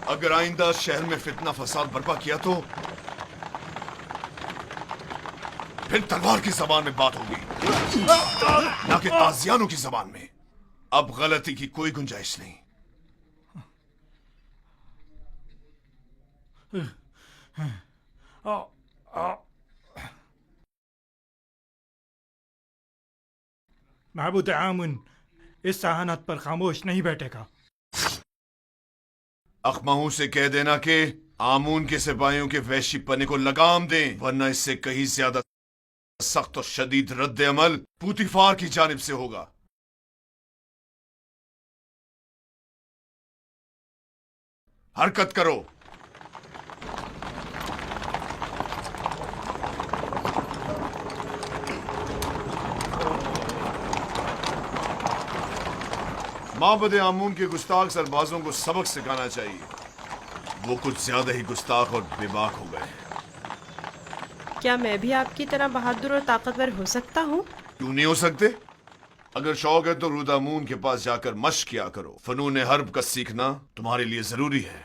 اگر آئندہ شہر میں فتنہ فساد برپا کیا تو پھر تلوار کی زبان میں بات ہوگی، نہ کہ تازیانوں کی زبان میں۔ اب غلطی کی کوئی گنجائش نہیں۔ معبود آمون اس ذہانت پر خاموش نہیں بیٹھے گا۔ اخماہوں سے کہہ دینا کہ آمون کے سپاہیوں کے وحشی پنے کو لگام دیں، ورنہ اس سے کہیں زیادہ سخت اور شدید رد عمل پوتیفار کی جانب سے ہوگا۔ حرکت کرو۔ معبد آمون کے گستاخ سربازوں کو سبق سکھانا چاہیے، وہ کچھ زیادہ ہی گستاخ اور بے باک ہو گئے۔ کیا میں بھی آپ کی طرح بہادر اور طاقتور ہو سکتا ہوں؟ کیوں نہیں ہو سکتے؟ اگر شوق ہے تو رودامون کے پاس جا کر مشق کیا کرو، فنون حرب کا سیکھنا تمہارے لیے ضروری ہے۔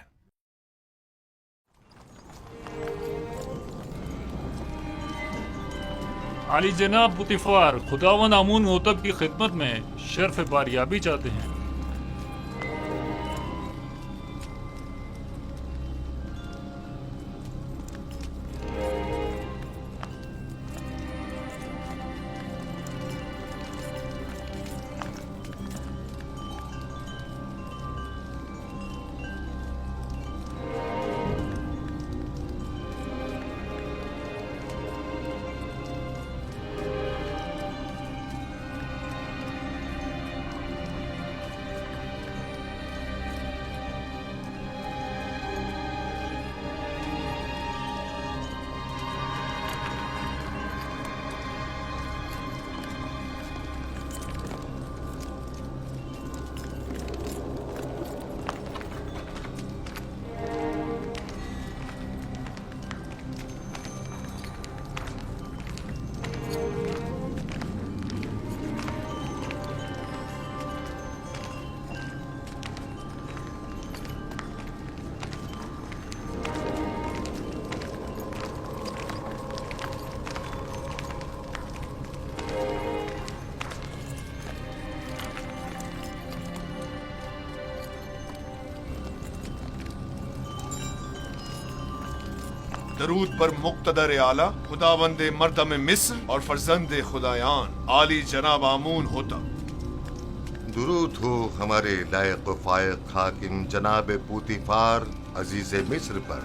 عالی جناب پوتیفار، خداوند آمون ہوتب کی خدمت میں شرف باریابی چاہتے ہیں۔ درود پر مقتدر اعلیٰ خداوند مردم مصر اور فرزند خدایان عالی جناب آمون ہوتب۔ درود ہو ہمارے لائق و فائق حاکم جناب پوتیفار عزیز مصر پر۔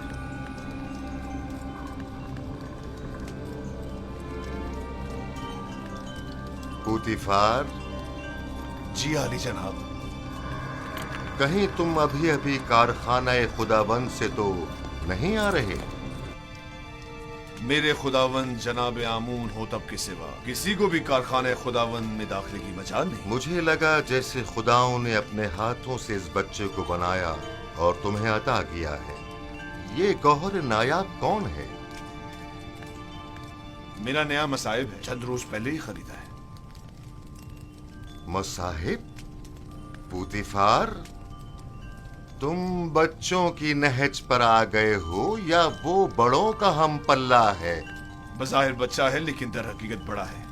پوتیفار، جی عالی جناب۔ کہیں تم ابھی کارخانہ خداوند سے تو نہیں آ رہے؟ میرے خداوند جناب آمون ہوتب کے سوا کسی کو بھی کارخانہ خداوند میں داخلے کی مجال نہیں۔ مجھے لگا جیسے خداؤں نے اپنے ہاتھوں سے اس بچے کو بنایا اور تمہیں عطا کیا ہے۔ یہ گوہر نایاب کون ہے؟ میرا نیا مصائب ہے، چند روز پہلے ہی خریدا ہے۔ مصاحب؟ پوتیفار، تم بچوں کی نہج پر آ گئے ہو یا وہ بڑوں کا ہم پلہ ہے؟ بظاہر بچہ ہے لیکن در حقیقت بڑا ہے،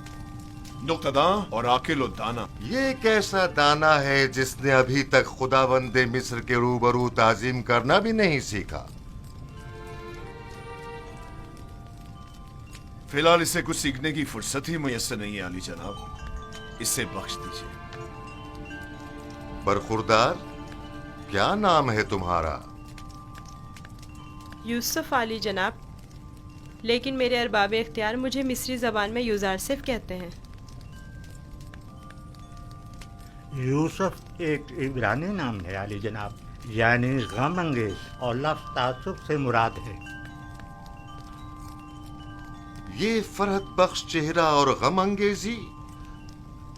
نقطہ داں اور عاقل و دانا۔ یہ کیسا دانا ہے جس نے ابھی تک خداوند مصر کے روبرو تعظیم کرنا بھی نہیں سیکھا؟ فی الحال اسے کچھ سیکھنے کی فرصت ہی میسر نہیں ہے عالی جناب، اسے بخش دیجیے۔ برخوردار، کیا نام ہے تمہارا؟ یوسف عالی جناب، لیکن میرے ارباب اختیار مجھے مصری زبان میں یوزارسف کہتے ہیں۔ یوسف ایک عبرانی نام ہے عالی جناب، یعنی غم انگیز، اور لفظ تعصب سے مراد ہے۔ یہ فرحت بخش چہرہ اور غم انگیزی،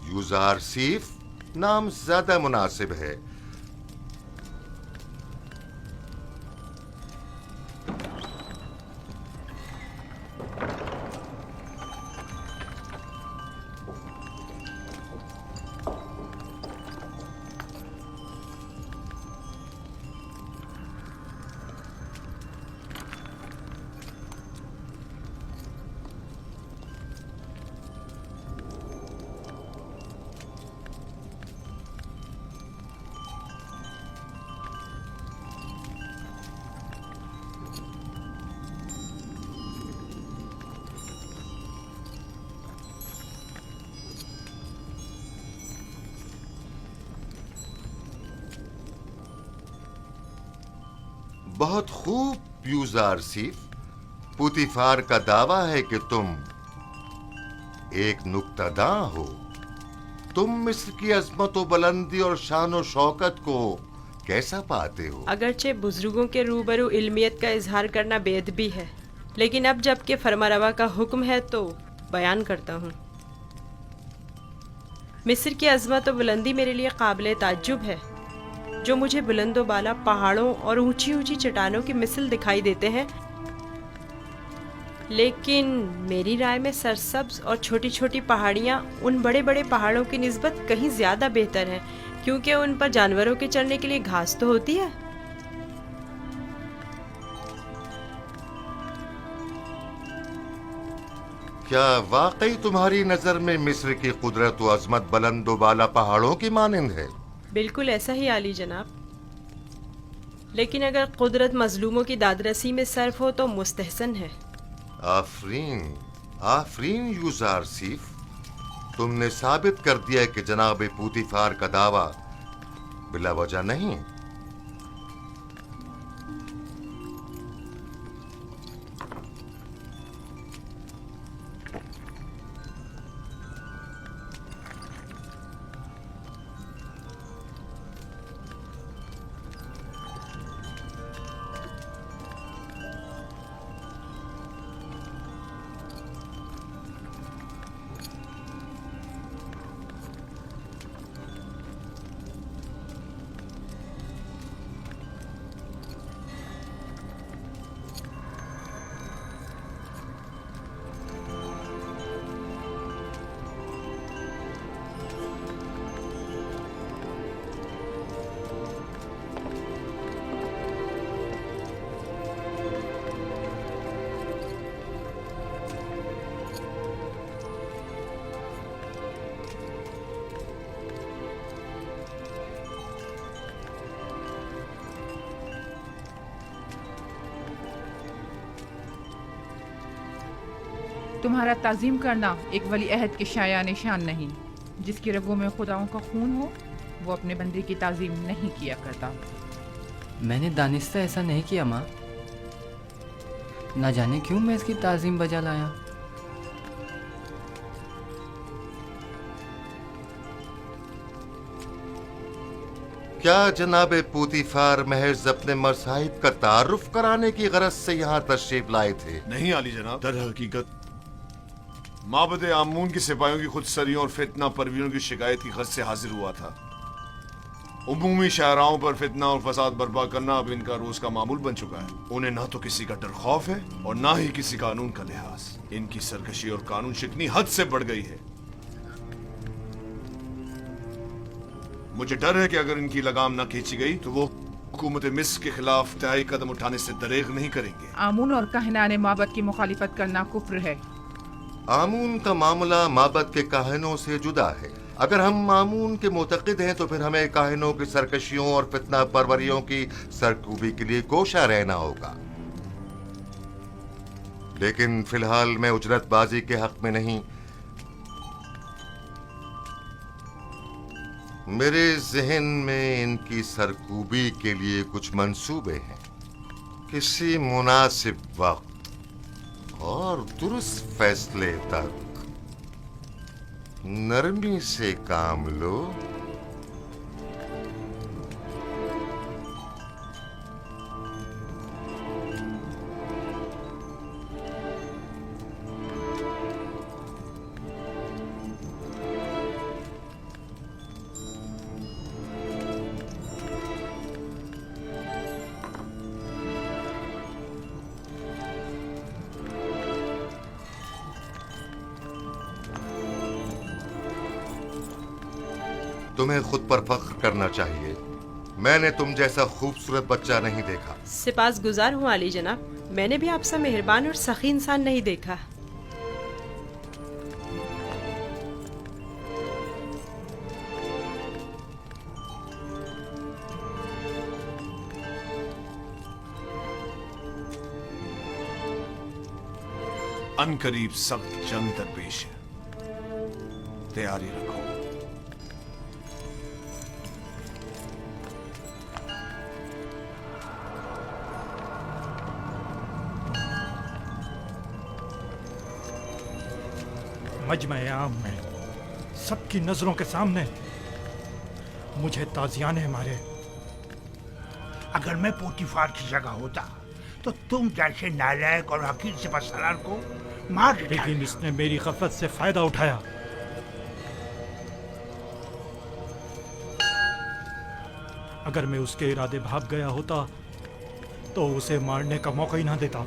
یوزارسیف نام زیادہ مناسب ہے۔ बहुत खूब यूजार सीफ। पुतिफार का दावा है कि तुम एक नुक्तादां हो। तुम मिस्र की अजमत व बुलंदी और शान व शौकत को कैसा पाते हो? अगरचे बुजुर्गों के रूबरू इल्मियत का इजहार करना बेअदबी है, लेकिन अब जबकि फरमारवा का हुक्म है तो बयान करता हूँ। मिस्र की अजमत व बुलंदी मेरे लिए काबिल ताज्जुब है। जो मुझे बुलंदो बाला पहाड़ों और ऊंची ऊंची चट्टानों की मिसल दिखाई देते हैं, लेकिन मेरी राय में सरसब्ज और छोटी छोटी पहाड़ियाँ उन बड़े बड़े पहाड़ों की निस्बत कहीं ज़्यादा बेहतर हैं, क्योंकि उन पर जानवरों के चरने के लिए घास तो होती है। क्या वाकई तुम्हारी नजर में मिस्र की कुदरत व अजमत बुलंद व बाला पहाड़ों की मानिंद है? बिल्कुल ऐसा ही आली जनाब, लेकिन अगर कुदरत मजलूमों की दादरसी में सर्फ हो तो मुस्तहसन है। आफरीन, आफरीन यूजार सीफ, तुमने साबित कर दिया कि जनाब पुतिफार का दावा बिला वजह नहीं। तुम्हारा ताज़ीम करना एक वली अहद के शाया निशान नहीं। जिसकी रगों में खुदाओं का खून हो वो अपने बंदे की ताज़ीम नहीं किया करता। मैंने दानिस्ता ऐसा नहीं किया माँ, ना जाने क्यों मैं इसकी ताज़ीम बजा लाया। क्या जनाब पुतिफार महज अपने मसाहिब का तारुफ कराने की गरज से यहाँ तशरीफ लाए थे? नहीं आली जनाब, दर हकीकत माबद आमून के सिपाहियों की खुदसरियों और फितना परवीरों की शिकायत की गरज से हाजिर हुआ था। उमूमी शाहराओं पर फितना और फसाद बर्पा करना अब इनका रोज का मामूल बन चुका है। उन्हें ना तो किसी का डर खौफ है और ना ही किसी कानून का लिहाज। इनकी सरकशी और कानून शिकनी हद से बढ़ गई है। मुझे डर है कि अगर इनकी लगाम ना खींची गई तो वो हुकूमत मिस्र के खिलाफ तय कदम उठाने से दरेग नहीं करेंगे। आमून और कहनाने माबद की मुखालिफत करना कुफ्र है। आमून का मामला माबद के काहिनों से जुदा है। अगर हम आमून के मुतक़िद हैं तो फिर हमें काहिनों की सरकशियों और फितना परवरियों की सरकूबी के लिए कोशा रहना होगा। लेकिन फिलहाल मैं उजरतबाजी के हक में नहीं। मेरे जहन में इनकी सरकूबी के लिए कुछ मंसूबे हैं। किसी मुनासिब वक्त और दुरुस्त फैसले तक नरमी से काम लो। तुम्हें खुद पर फख्र करना चाहिए। मैंने तुम जैसा खूबसूरत बच्चा नहीं देखा। सिपास गुजार हूँ आली जनाब, मैंने भी आपसा मेहरबान और सखी इंसान नहीं देखा। अनकरीब सख्त जंग दरपेश है, तैयारी रखो। मजमे आम में सबकी नजरों के सामने मुझे ताजियाने मारे। अगर मैं पोतीफार की जगह होता तो तुम जैसे नालायक और हकीर सिपहसालार को मार देता। लेकिन इसने मेरी गफलत से फायदा उठाया। अगर मैं उसके इरादे भाग गया होता तो उसे मारने का मौका ही ना देता,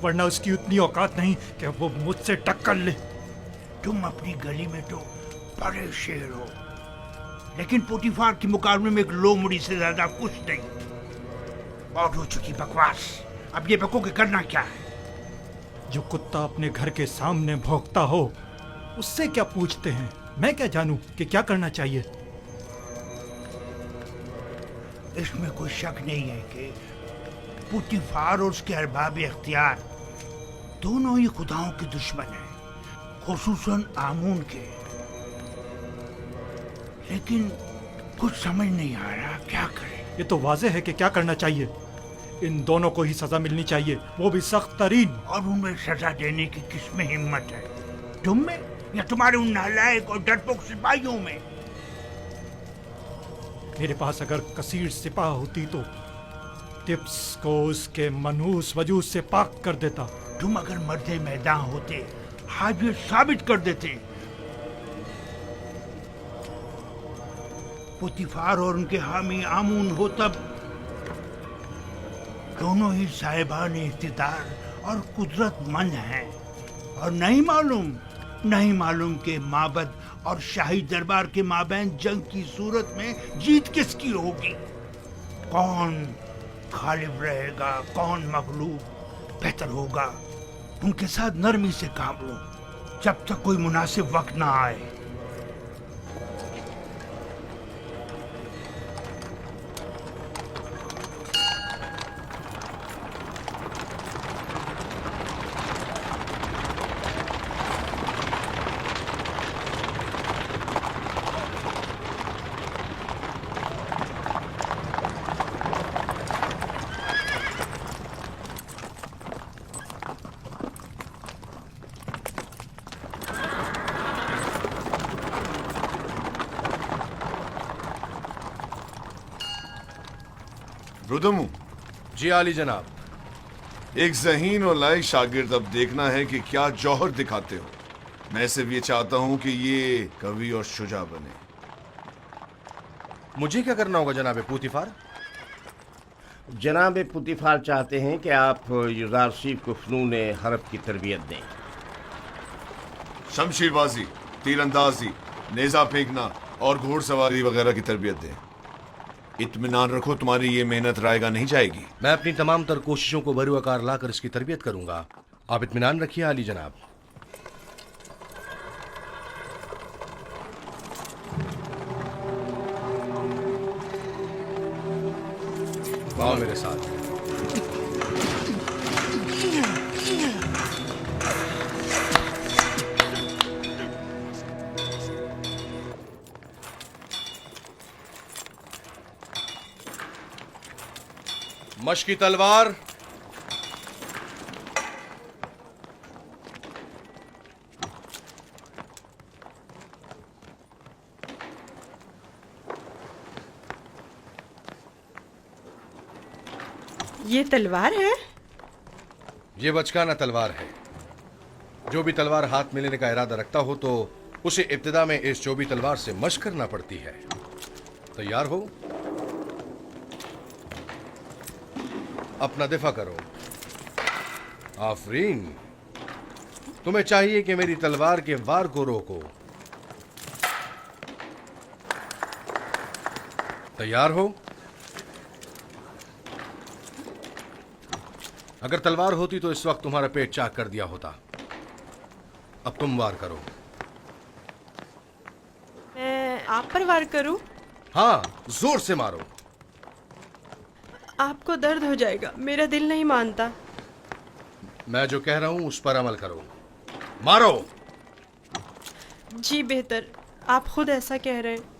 वरना उसकी उतनी औकात नहीं कि वो मुझसे टक्कर ले। तुम अपनी गली में तो बड़े शेर हो, लेकिन पोतीफार के मुकाबले में एक लोमड़ी से ज्यादा कुछ नहीं। बहुत हो चुकी बकवास, अब ये बको के करना क्या है? जो कुत्ता अपने घर के सामने भौंकता हो उससे क्या पूछते हैं? मैं क्या जानूं कि क्या करना चाहिए? इसमें कोई शक नहीं है कि पोतीफार और उसके अरबाब इख्तियार दोनों ही खुदाओं के दुश्मन हैं, खुसूसन आमून के। लेकिन कुछ समझ नहीं आ रहा क्या करें। ये तो वाज़ेह है कि क्या करना चाहिए। इन दोनों को ही सजा मिलनी चाहिए, वो भी सख्त तरीन। और उन्हें सजा देने की किसमें हिम्मत है? तुम में या तुम्हारे उन नालायक और डरपोक सिपाहियों में? मेरे पास अगर कसीर सिपाह होती तो टिप्स को उसके मनहूस वजूद से पाक कर देता। तुम अगर मर्दे मैदान होते आज ये साबित कर देते। पोतीफार और उनके हामी आमून हो तब दोनों ही साहिबान इख्तिदार और कुदरतमंद हैं, और नहीं मालूम कि माबद और शाही दरबार के माबैन जंग की सूरत में जीत किसकी होगी, कौन गालिब रहेगा, कौन मगलूब। बेहतर होगा उनके साथ नरमी से काम लो जब तक कोई मुनासिब वक्त ना आए। रुदमू, जी आली जनाब। एक ज़हीन और लायक शागिर्द अब देखना है कि क्या जौहर दिखाते हो। मैं सिर्फ ये चाहता हूँ कि ये कवि और शुजा बने। मुझे क्या करना होगा जनाब पोतीफार? जनाब पोतीफार चाहते हैं कि आप युजारशीफ को फ़नून हरब की तरबियत दें। शमशीरबाजी, तीरंदाजी, नेज़ा फेंकना और घोड़सवारी वगैरह की तरबियत दें। इत्मीनान रखो, तुम्हारी ये मेहनत रायगा नहीं जाएगी। मैं अपनी तमाम तर कोशिशों को बरूआकार लाकर इसकी तरबियत करूंगा। आप इत्मीनान रखिए आली जनाब। आओ मेरे साथ। मशकी तलवार, ये तलवार है? ये बचकाना तलवार है। जो भी तलवार हाथ में लेने का इरादा रखता हो तो उसे इब्तिदा में इस चौबी तलवार से मशक करना पड़ती है। तैयार हो? अपना दिफा करो। आफरीन, तुम्हें चाहिए कि मेरी तलवार के वार को रोको। तैयार हो? अगर तलवार होती तो इस वक्त तुम्हारा पेट चाक कर दिया होता। अब तुम वार करो। मैं आप पर वार करूं? हाँ, जोर से मारो। आपको दर्द हो जाएगा, मेरा दिल नहीं मानता। मैं जो कह रहा हूं उस पर अमल करो। मारो। जी बेहतर, आप खुद ऐसा कह रहे हैं।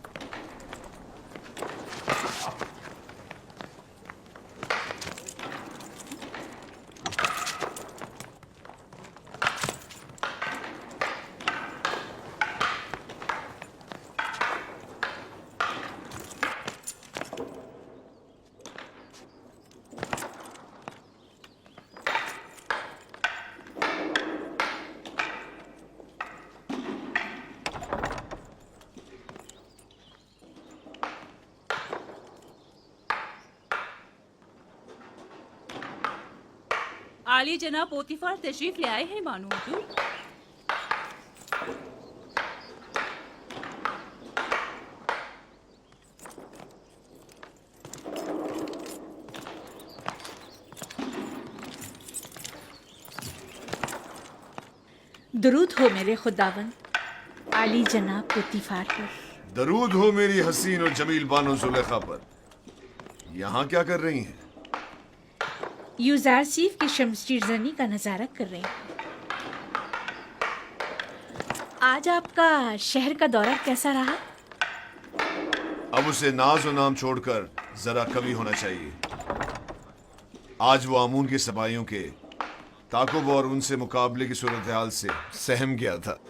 आली जनाब पोतीफार तशरीफ ले आए हैं बानो हुजूर। दरूद हो मेरे खुदावन आली जनाब पोतीफार पर। दरूद हो मेरी हसीन और जमील बानो जुलेखा पर। यहाँ क्या कर रही हैं? यूजार सीफ की शमशीर जनी का नजारा कर रहे हैं। आज आपका शहर का दौरा कैसा रहा? अब उसे नाज और नाम छोड़कर जरा कवि होना चाहिए। आज वो आमून के सबाइयों के ताकुब और उनसे मुकाबले की सूरत हाल से सहम गया था।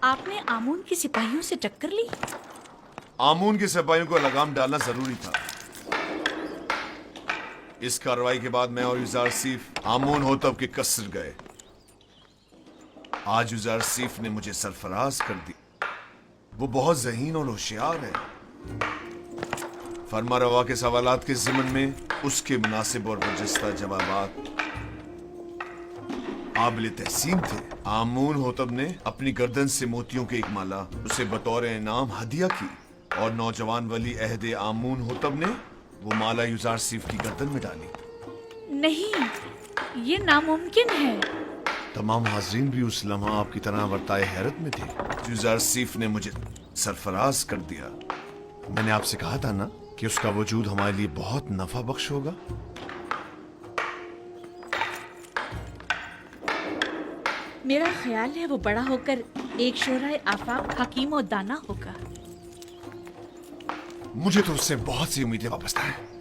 आपने आमून के सिपाहियों से टक्कर ली? आमून के सिपाहियों को लगाम डालना जरूरी था। इस कार्रवाई के बाद मैं और यूजार सीफ आमून होतब के कसर गए। आज यूजार सीफ ने मुझे सरफराज कर दी। वो बहुत ज़हीन और होशियार है। फरमा रवा के सवालात के ज़िमन में उसके मुनासिब और बरजस्ता जवाबात काबिल तहसीन थे। आमून होतब ने अपनी गर्दन से मोतियों की एक माला उसे बतौर इनाम हदिया की और नौजवान वली अहद आमून होतब ने वो माला यूजार सीफ की गर्दन में डाली। नहीं, ये नामुमकिन है। तमाम हाजरीन भी उस लम्हा आपकी तरह वर्ताए हैरत में थे। यूजार सीफ ने मुझे सरफराज कर दिया। मैंने आपसे कहा था ना कि उसका वजूद हमारे लिए बहुत नफा बख्श होगा। मेरा ख्याल है वो बड़ा होकर एक शोराए आफाक हकीम और दाना होगा। मुझे तो उससे बहुत सी उम्मीदें वाबस्ता हैं।